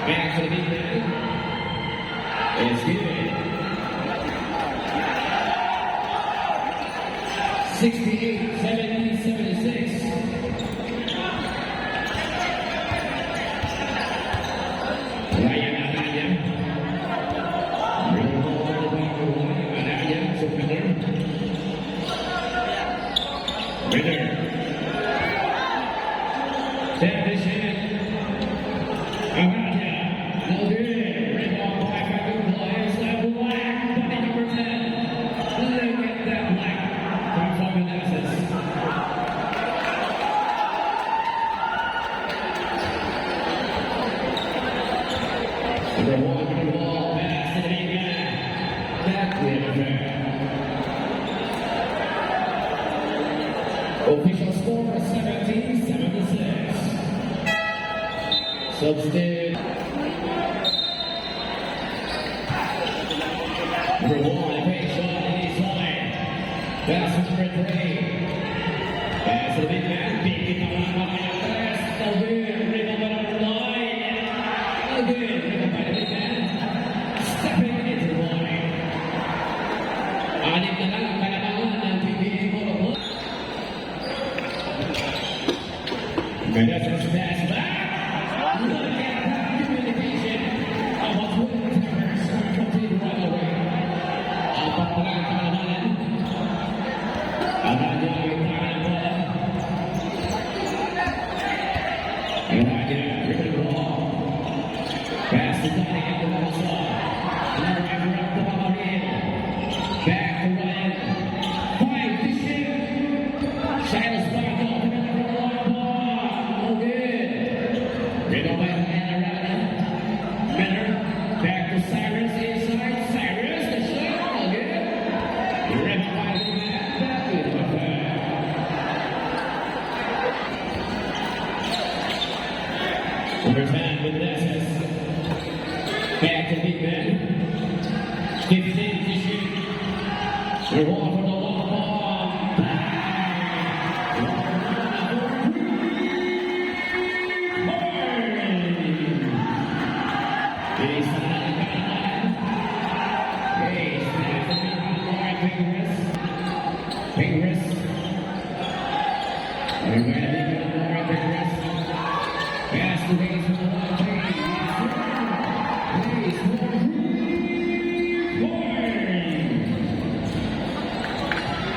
Back to the big man. It's good. 68, 70, 76. Ryan Araya. Bring the ball to the back of Ryan Araya. So Ritter. Set this in. Araya. No good. Red ball back by the players. Level black. Body number 10. Look at that black. From Fluminense. The one ball pass to the big man. That winner. Official score 17-76. Substitute. Number 1, face shot in his line. Pass to number 3. Pass to the big man. Big pass. No good. Rebound by number 9. No good. Rebound by the big man. Stepping into the line. Anim na lang ang kalamangan ng PBA Motorsport. Menezes pass back. Look at that communication of a twin towers complete right away. Apat na lang ang kalamangan. Araya ay tangan ng bola. Araya, dribbling ball. Pass to Donnie at the ball slot. Another effort up to Bamarin. Back to Ryan. Five to shoot. Silas back off and another long ball. No good. Rebound by Araya. Miller. Back to Cyrus inside. Cyrus, the shot. No good. Rebound by the man. Back to the back. Number 10 with Nessus. Back to big man. 15 to shoot. We're going for the long ball. Fingers. We're going to leave it more Fingers. Pass the base from the long range.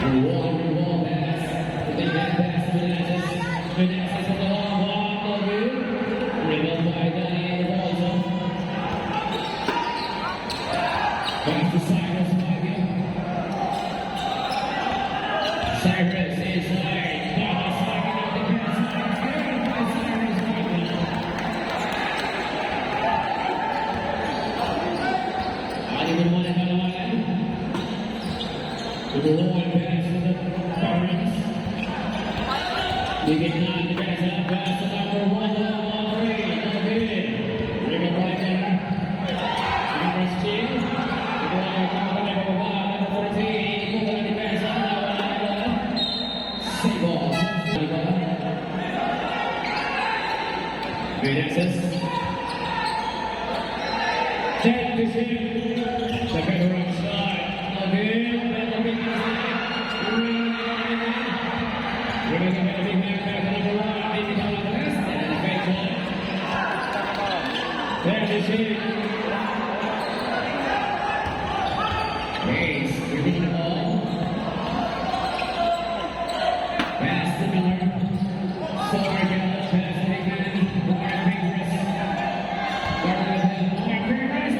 One ball pass. The big man pass to Menezes. Menezes from the long ball. No good. Rebound by Donnie in the ball zone. Back to Cyrus. Cyrus inside. Donnie sliding out the pass. Good by Cyrus. Anim na naman ang kalamangan. Tumulungan pass to the Barnes. Bigit na ang defense up pass to number 1. No good. Rebound by there. Number 2. Ito ang kalamangan ng baba. Number 14. Ito ang defense up na wala. Save ball. Menezes. 10 to shoot. Second round shot. No good. The big man. Ring the big man back to number 1. Big man on the left. And the fake one. 10 to shoot. Hayes giving the ball. Pass to Miller. Sorry, pass to big man. Warren Fingers. Warren Fingers.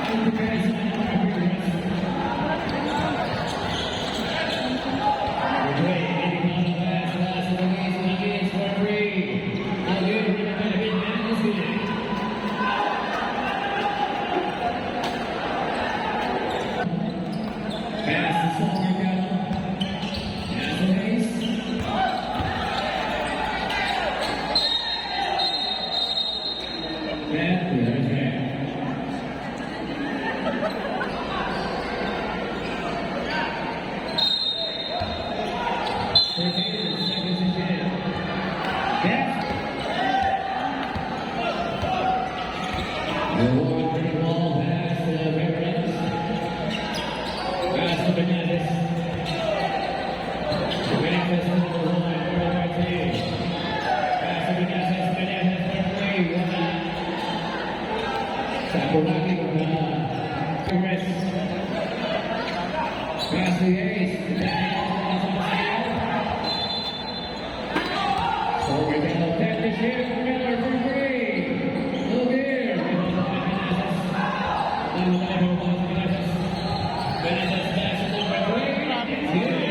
Out the pass on Warren Fingers. Great, getting on the pass. Last of the games for 3. No good. Rebound by the big man. It's good. Pass to Sorry, pass to Hayes. There's that. Seconds to shoot. That's for knocking Chris. Pass the ace. So we're going to take this here. Miller for three. Look here. Benitez pass number three. Good.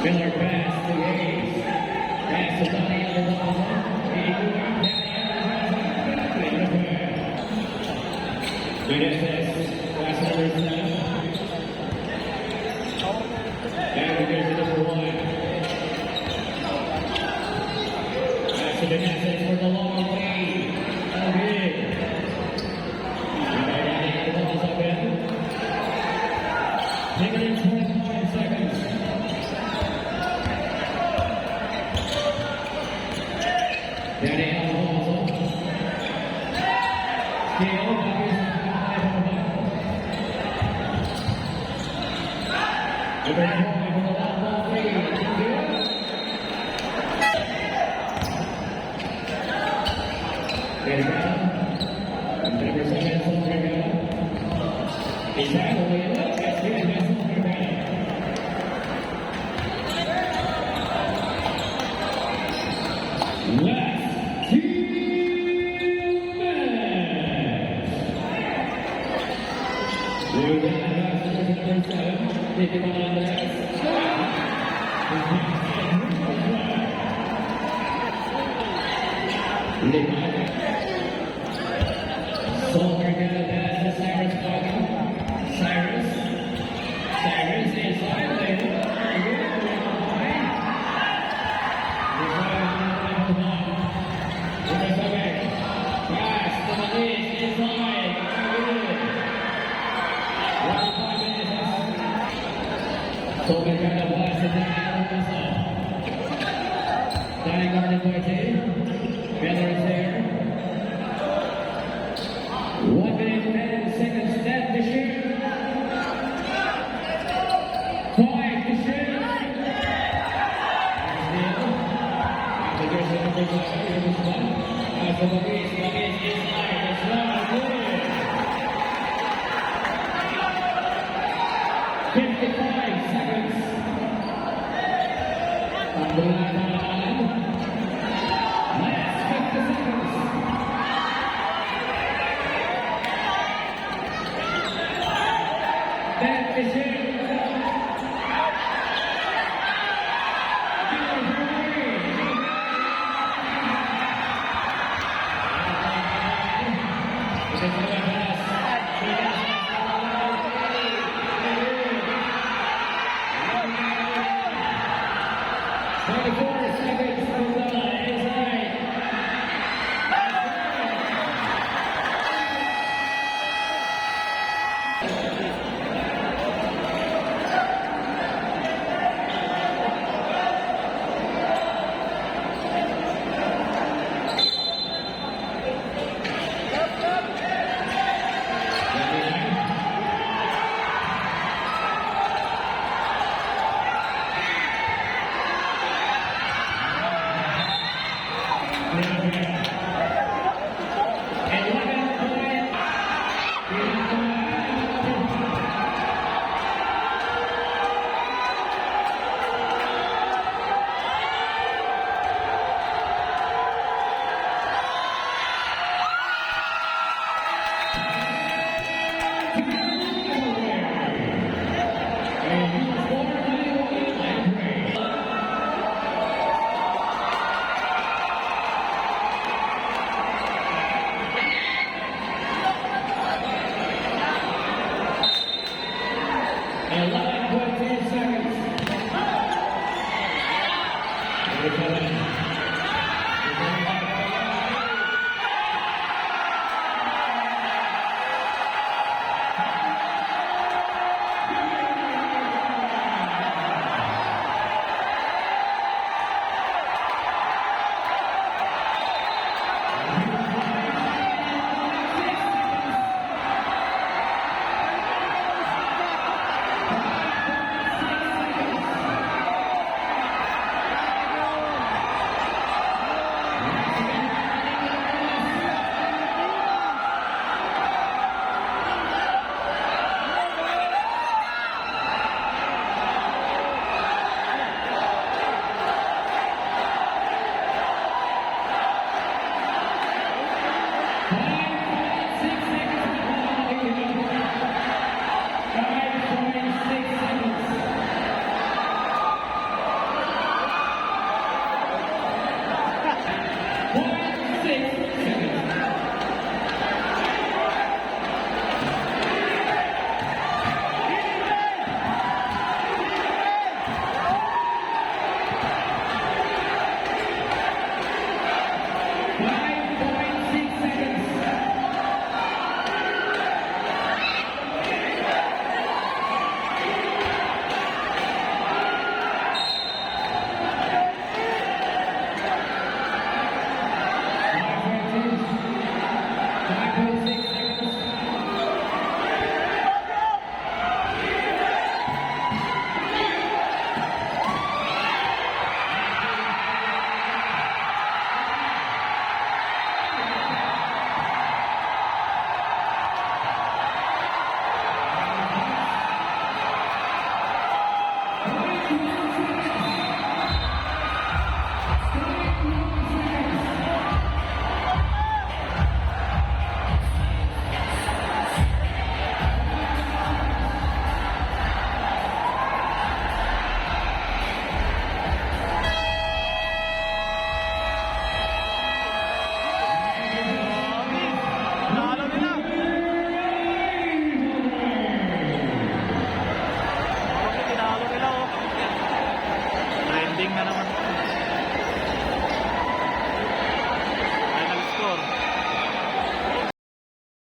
Miller pass to Hayes. Pass to Donnie on the ball. Benitez, pass number 7. And we go to number 1. Pass to Benitez for the long lead. Okay. The ball's up in. 2 minutes, 25 seconds. Danny Alonso. Steal. Number 5 for the long ball lead. Levi. Soldier get a pass to Cyrus Boggan. Cyrus. Cyrus inside later. Tobin got a blast at the end of Danny guarded by Tate. Miller is there. 1 minute and 10 seconds left to shoot. 5 to shoot. As the Buggies inside. It's not good. 55 seconds. On the line. Last 50 seconds. That is it. And 11.2 seconds.